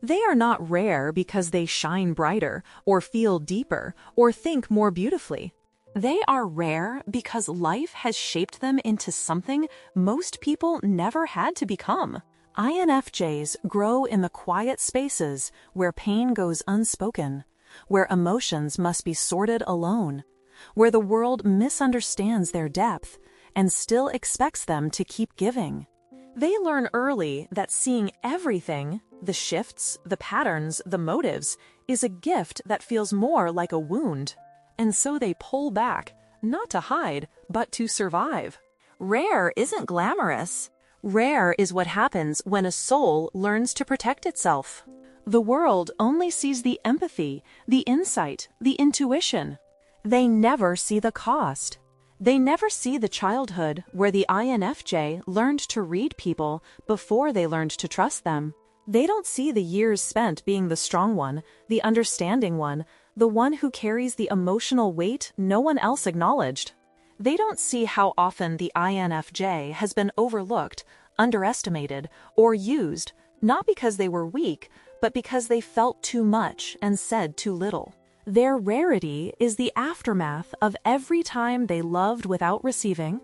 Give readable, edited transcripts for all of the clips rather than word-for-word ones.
They are not rare because they shine brighter, or feel deeper, or think more beautifully. They are rare because life has shaped them into something most people never had to become. INFJs grow in the quiet spaces where pain goes unspoken, where emotions must be sorted alone, where the world misunderstands their depth and still expects them to keep giving. They learn early that seeing everything, the shifts, the patterns, the motives, is a gift that feels more like a wound. And so they pull back, not to hide, but to survive. Rare isn't glamorous. Rare is what happens when a soul learns to protect itself. The world only sees the empathy, the insight, the intuition. They never see the cost. They never see the childhood where the INFJ learned to read people before they learned to trust them. They don't see the years spent being the strong one, the understanding one, the one who carries the emotional weight no one else acknowledged. They don't see how often the INFJ has been overlooked, underestimated, or used, not because they were weak, but because they felt too much and said too little. Their rarity is the aftermath of every time they loved without receiving,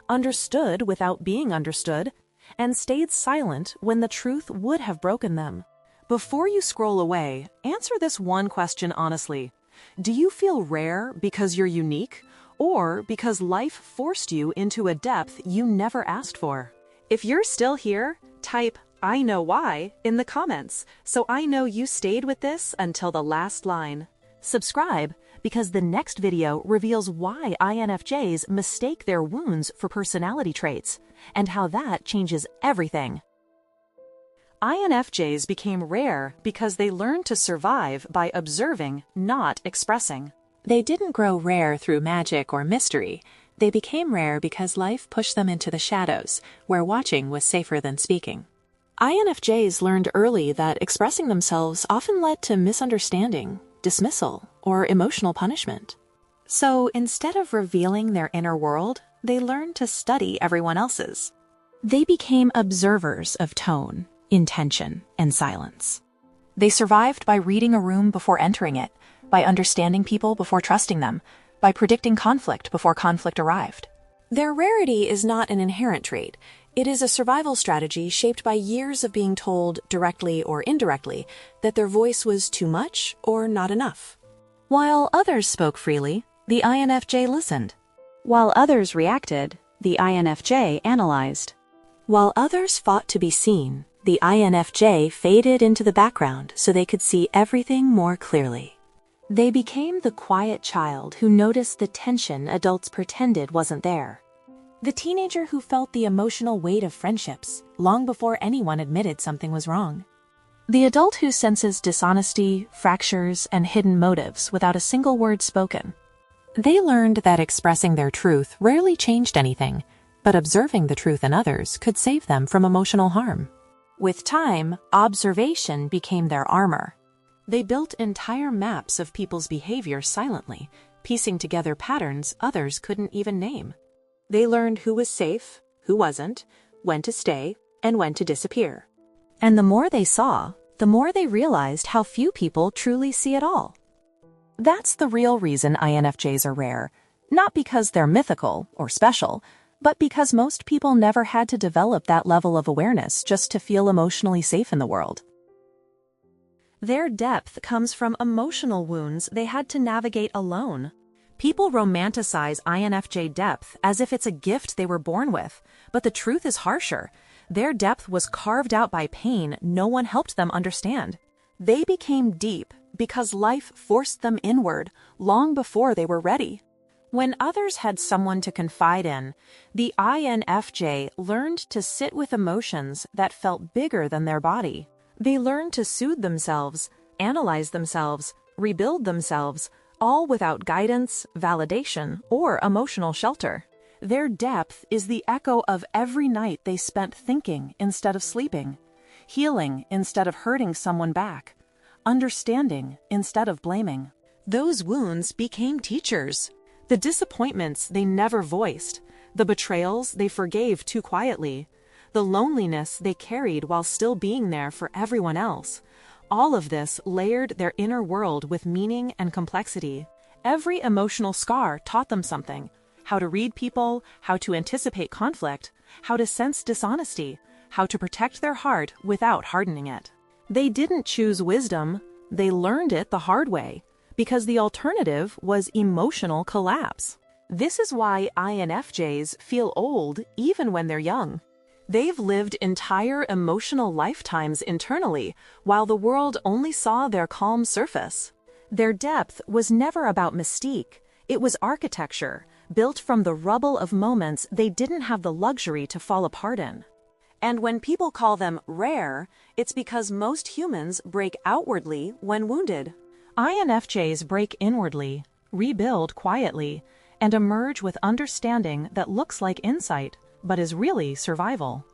understood without being understood, and stayed silent when the truth would have broken them. Before you scroll away, answer this one question honestly. Do you feel rare because you're unique, or because life forced you into a depth you never asked for? If you're still here, type "I know why" in the comments, so I know you stayed with this until the last line. Subscribe, because the next video reveals why INFJs mistake their wounds for personality traits, and how that changes everything. INFJs became rare because they learned to survive by observing, not expressing. They didn't grow rare through magic or mystery. They became rare because life pushed them into the shadows, where watching was safer than speaking. INFJs learned early that expressing themselves often led to misunderstanding, dismissal, or emotional punishment. So instead of revealing their inner world, they learned to study everyone else's. They became observers of tone, intention, and silence. They survived by reading a room before entering it, by understanding people before trusting them, by predicting conflict before conflict arrived. Their rarity is not an inherent trait. It is a survival strategy shaped by years of being told, directly or indirectly, that their voice was too much or not enough. While others spoke freely, the INFJ listened. While others reacted, the INFJ analyzed. While others fought to be seen, the INFJ faded into the background so they could see everything more clearly. They became the quiet child who noticed the tension adults pretended wasn't there. The teenager who felt the emotional weight of friendships long before anyone admitted something was wrong. The adult who senses dishonesty, fractures, and hidden motives without a single word spoken. They learned that expressing their truth rarely changed anything, but observing the truth in others could save them from emotional harm. With time, observation became their armor. They built entire maps of people's behavior silently, piecing together patterns others couldn't even name. They learned who was safe, who wasn't, when to stay, and when to disappear. And the more they saw, the more they realized how few people truly see it all. That's the real reason INFJs are rare, not because they're mythical or special, but because most people never had to develop that level of awareness just to feel emotionally safe in the world. Their depth comes from emotional wounds they had to navigate alone. People romanticize INFJ depth as if it's a gift they were born with, but the truth is harsher. Their depth was carved out by pain no one helped them understand. They became deep because life forced them inward long before they were ready. When others had someone to confide in, the INFJ learned to sit with emotions that felt bigger than their body. They learned to soothe themselves, analyze themselves, rebuild themselves, all without guidance, validation, or emotional shelter. Their depth is the echo of every night they spent thinking instead of sleeping, healing instead of hurting someone back, understanding instead of blaming. Those wounds became teachers. The disappointments they never voiced, the betrayals they forgave too quietly, the loneliness they carried while still being there for everyone else, All of this layered their inner world with meaning and complexity. Every emotional scar taught them something: how to read people, how to anticipate conflict, how to sense dishonesty, how to protect their heart without hardening it. They didn't choose wisdom, they learned it the hard way, because the alternative was emotional collapse. This is why INFJs feel old even when they're young. They've lived entire emotional lifetimes internally, while the world only saw their calm surface. Their depth was never about mystique, it was architecture, built from the rubble of moments they didn't have the luxury to fall apart in. And when people call them rare, it's because most humans break outwardly when wounded. INFJs break inwardly, rebuild quietly, and emerge with understanding that looks like insight, but is really survival.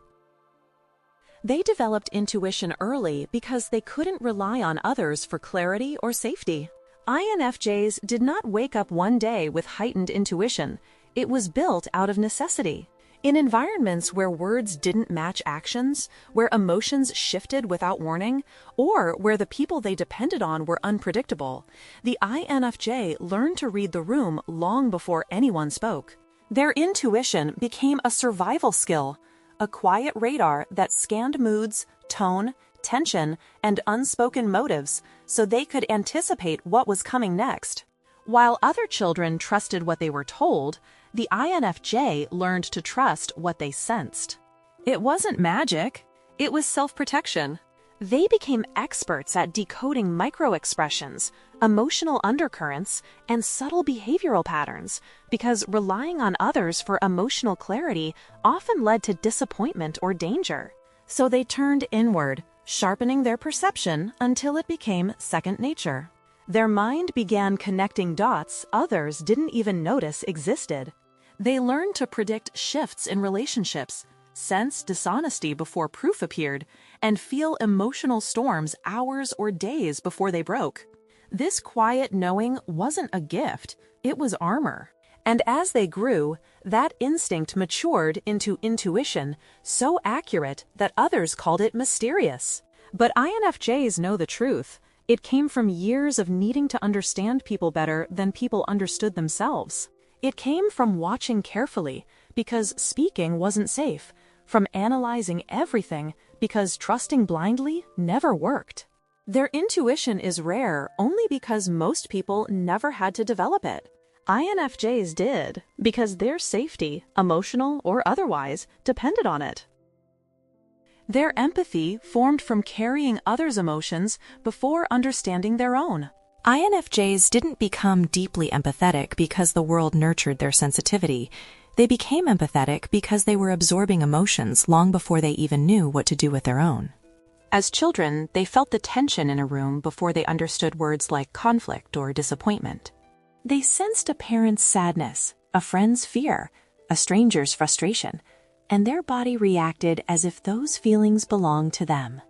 They developed intuition early because they couldn't rely on others for clarity or safety. INFJs did not wake up one day with heightened intuition. It was built out of necessity. In environments where words didn't match actions, where emotions shifted without warning, or where the people they depended on were unpredictable, the INFJ learned to read the room long before anyone spoke. Their intuition became a survival skill, a quiet radar that scanned moods, tone, tension, and unspoken motives so they could anticipate what was coming next. While other children trusted what they were told, the INFJ learned to trust what they sensed. It wasn't magic, it was self-protection. They became experts at decoding micro-expressions, emotional undercurrents, and subtle behavioral patterns because relying on others for emotional clarity often led to disappointment or danger. So they turned inward, sharpening their perception until it became second nature. Their mind began connecting dots others didn't even notice existed. They learned to predict shifts in relationships, sense dishonesty before proof appeared, and feel emotional storms hours or days before they broke. This quiet knowing wasn't a gift, it was armor. And as they grew, that instinct matured into intuition, so accurate that others called it mysterious. But INFJs know the truth. It came from years of needing to understand people better than people understood themselves. It came from watching carefully, because speaking wasn't safe, from analyzing everything, because trusting blindly never worked. Their intuition is rare only because most people never had to develop it. INFJs did, because their safety, emotional or otherwise, depended on it. Their empathy formed from carrying others' emotions before understanding their own. INFJs didn't become deeply empathetic because the world nurtured their sensitivity. They became empathetic because they were absorbing emotions long before they even knew what to do with their own. As children, they felt the tension in a room before they understood words like conflict or disappointment. They sensed a parent's sadness, a friend's fear, a stranger's frustration, and their body reacted as if those feelings belonged to them.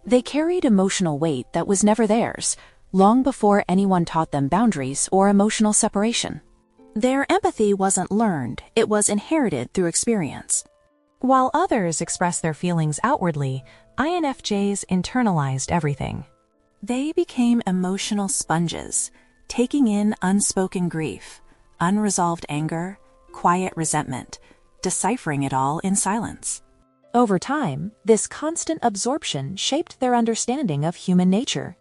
They carried emotional weight that was never theirs, long before anyone taught them boundaries or emotional separation. Their empathy wasn't learned, it was inherited through experience. While others express their feelings outwardly, INFJs internalized everything. They became emotional sponges, taking in unspoken grief, unresolved anger, quiet resentment, deciphering it all in silence. Over time, this constant absorption shaped their understanding of human nature.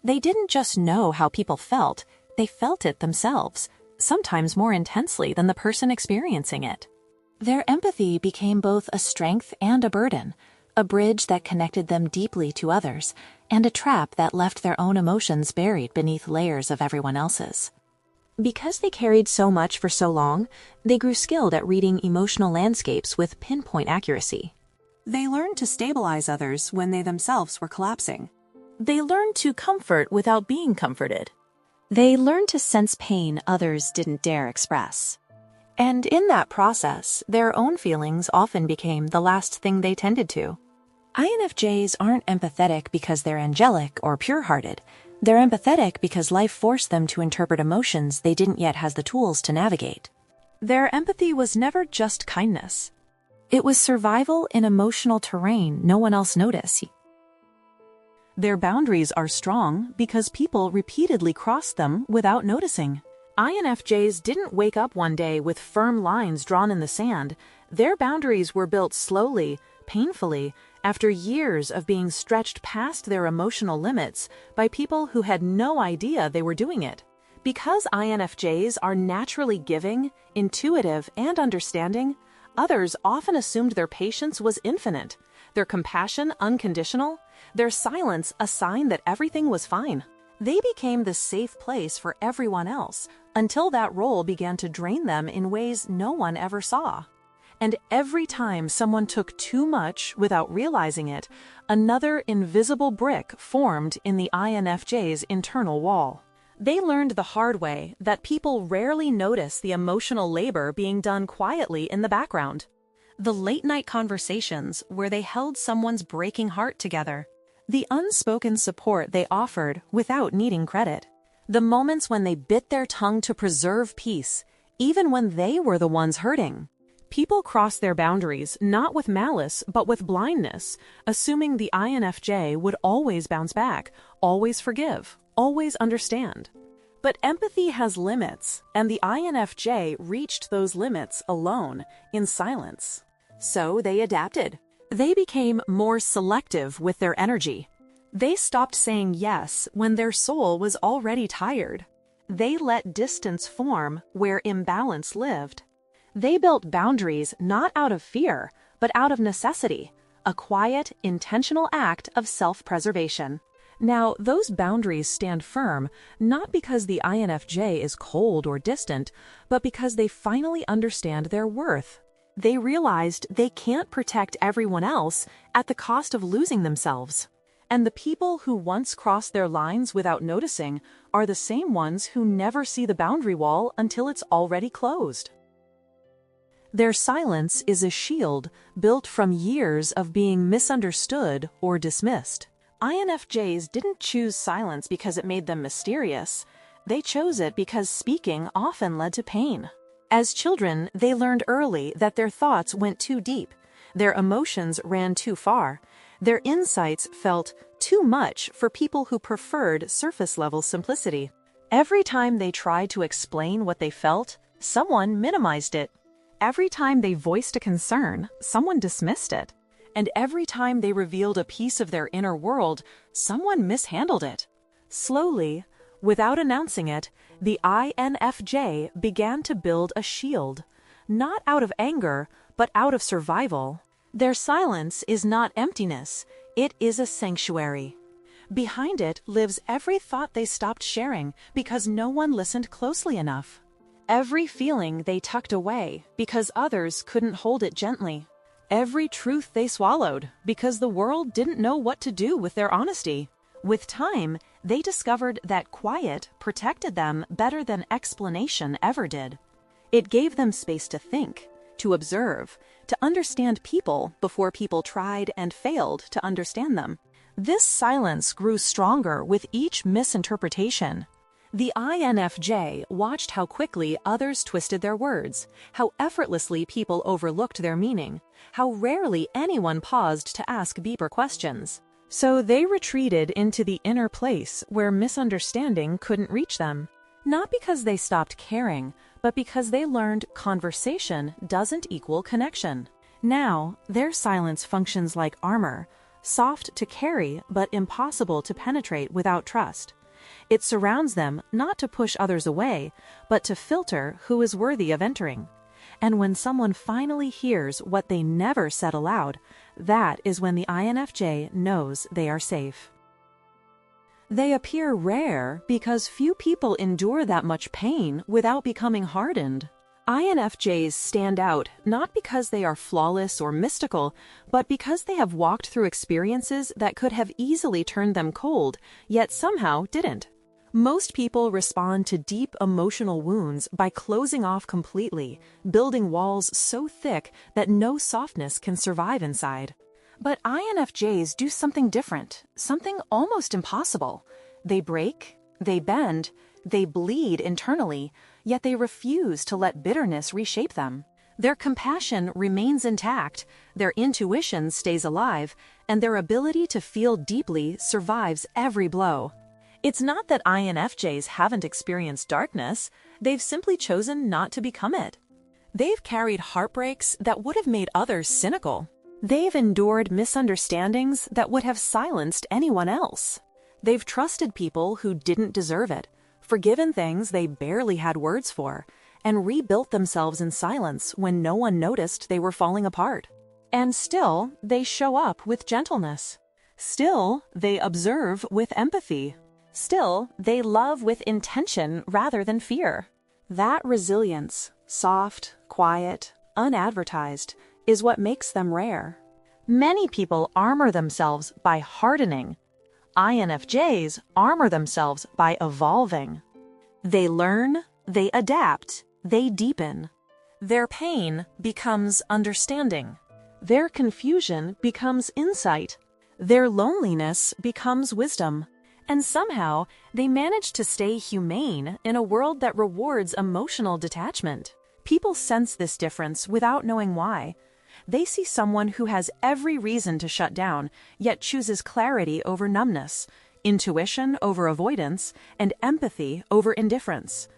They didn't just know how people felt, they felt it themselves, sometimes more intensely than the person experiencing it. Their empathy became both a strength and a burden, a bridge that connected them deeply to others, and a trap that left their own emotions buried beneath layers of everyone else's. Because they carried so much for so long, they grew skilled at reading emotional landscapes with pinpoint accuracy. They learned to stabilize others when they themselves were collapsing. They learned to comfort without being comforted. They learned to sense pain others didn't dare express. And in that process, their own feelings often became the last thing they tended to. INFJs aren't empathetic because they're angelic or pure-hearted. They're empathetic because life forced them to interpret emotions they didn't yet have the tools to navigate. Their empathy was never just kindness. It was survival in emotional terrain no one else noticed. Their boundaries are strong because people repeatedly cross them without noticing. INFJs didn't wake up one day with firm lines drawn in the sand. Their boundaries were built slowly, painfully, after years of being stretched past their emotional limits by people who had no idea they were doing it. Because INFJs are naturally giving, intuitive, and understanding, others often assumed their patience was infinite, their compassion unconditional, their silence a sign that everything was fine. They became the safe place for everyone else until that role began to drain them in ways no one ever saw. And every time someone took too much without realizing it, another invisible brick formed in the INFJ's internal wall. They learned the hard way that people rarely notice the emotional labor being done quietly in the background. The late-night conversations where they held someone's breaking heart together. The unspoken support they offered without needing credit. The moments when they bit their tongue to preserve peace, even when they were the ones hurting. People cross their boundaries not with malice but with blindness, assuming the INFJ would always bounce back, always forgive, always understand. But empathy has limits, and the INFJ reached those limits alone, in silence. So they adapted. They became more selective with their energy. They stopped saying yes when their soul was already tired. They let distance form where imbalance lived. They built boundaries not out of fear, but out of necessity, a quiet, intentional act of self-preservation. Now, those boundaries stand firm not because the INFJ is cold or distant, but because they finally understand their worth. They realized they can't protect everyone else at the cost of losing themselves. And the people who once crossed their lines without noticing are the same ones who never see the boundary wall until it's already closed. Their silence is a shield built from years of being misunderstood or dismissed. INFJs didn't choose silence because it made them mysterious. They chose it because speaking often led to pain. As children, they learned early that their thoughts went too deep, their emotions ran too far, their insights felt too much for people who preferred surface-level simplicity. Every time they tried to explain what they felt, someone minimized it. Every time they voiced a concern, someone dismissed it. And every time they revealed a piece of their inner world, someone mishandled it. Slowly, without announcing it, the INFJ began to build a shield, not out of anger, but out of survival. Their silence is not emptiness, it is a sanctuary. Behind it lives every thought they stopped sharing because no one listened closely enough. Every feeling they tucked away because others couldn't hold it gently. Every truth they swallowed because the world didn't know what to do with their honesty. With time, they discovered that quiet protected them better than explanation ever did. It gave them space to think, to observe, to understand people before people tried and failed to understand them. This silence grew stronger with each misinterpretation. The INFJ watched how quickly others twisted their words, how effortlessly people overlooked their meaning, how rarely anyone paused to ask deeper questions. So they retreated into the inner place where misunderstanding couldn't reach them. Not because they stopped caring, but because they learned conversation doesn't equal connection. Now, their silence functions like armor, soft to carry but impossible to penetrate without trust. It surrounds them not to push others away, but to filter who is worthy of entering. And when someone finally hears what they never said aloud, that is when the INFJ knows they are safe. They appear rare because few people endure that much pain without becoming hardened. INFJs stand out not because they are flawless or mystical, but because they have walked through experiences that could have easily turned them cold, yet somehow didn't. Most people respond to deep emotional wounds by closing off completely, building walls so thick that no softness can survive inside. But INFJs do something different, something almost impossible. They break, they bend, they bleed internally, yet they refuse to let bitterness reshape them. Their compassion remains intact, their intuition stays alive, and their ability to feel deeply survives every blow. It's not that INFJs haven't experienced darkness, they've simply chosen not to become it. They've carried heartbreaks that would have made others cynical. They've endured misunderstandings that would have silenced anyone else. They've trusted people who didn't deserve it, forgiven things they barely had words for, and rebuilt themselves in silence when no one noticed they were falling apart. And still, they show up with gentleness. Still, they observe with empathy. Still, they love with intention rather than fear. That resilience, soft, quiet, unadvertised, is what makes them rare. Many people armor themselves by hardening. INFJs armor themselves by evolving. They learn, they adapt, they deepen. Their pain becomes understanding. Their confusion becomes insight. Their loneliness becomes wisdom. And somehow, they manage to stay humane in a world that rewards emotional detachment. People sense this difference without knowing why. They see someone who has every reason to shut down, yet chooses clarity over numbness, intuition over avoidance, and empathy over indifference.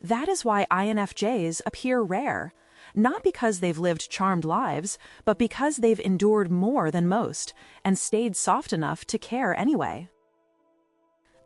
That is why INFJs appear rare, not because they've lived charmed lives, but because they've endured more than most and stayed soft enough to care anyway.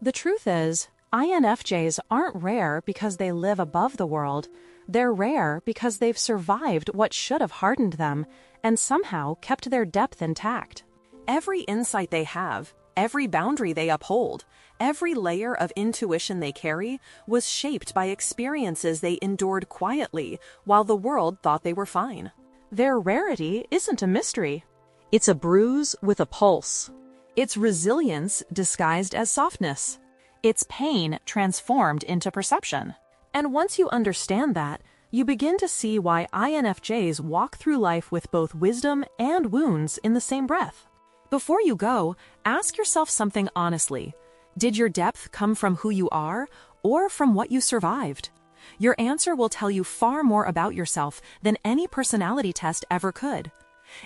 The truth is, INFJs aren't rare because they live above the world. They're rare because they've survived what should have hardened them and somehow kept their depth intact. Every insight they have, every boundary they uphold, every layer of intuition they carry was shaped by experiences they endured quietly while the world thought they were fine. Their rarity isn't a mystery. It's a bruise with a pulse. It's resilience disguised as softness. It's pain transformed into perception. And once you understand that, you begin to see why INFJs walk through life with both wisdom and wounds in the same breath. Before you go, ask yourself something honestly. Did your depth come from who you are or from what you survived? Your answer will tell you far more about yourself than any personality test ever could.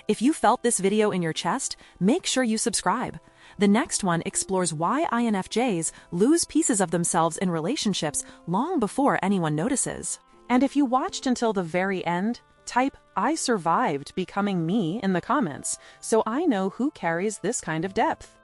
If you felt this video in your chest, make sure you subscribe. The next one explores why INFJs lose pieces of themselves in relationships long before anyone notices. And if you watched until the very end, type "I survived becoming me" in the comments so I know who carries this kind of depth.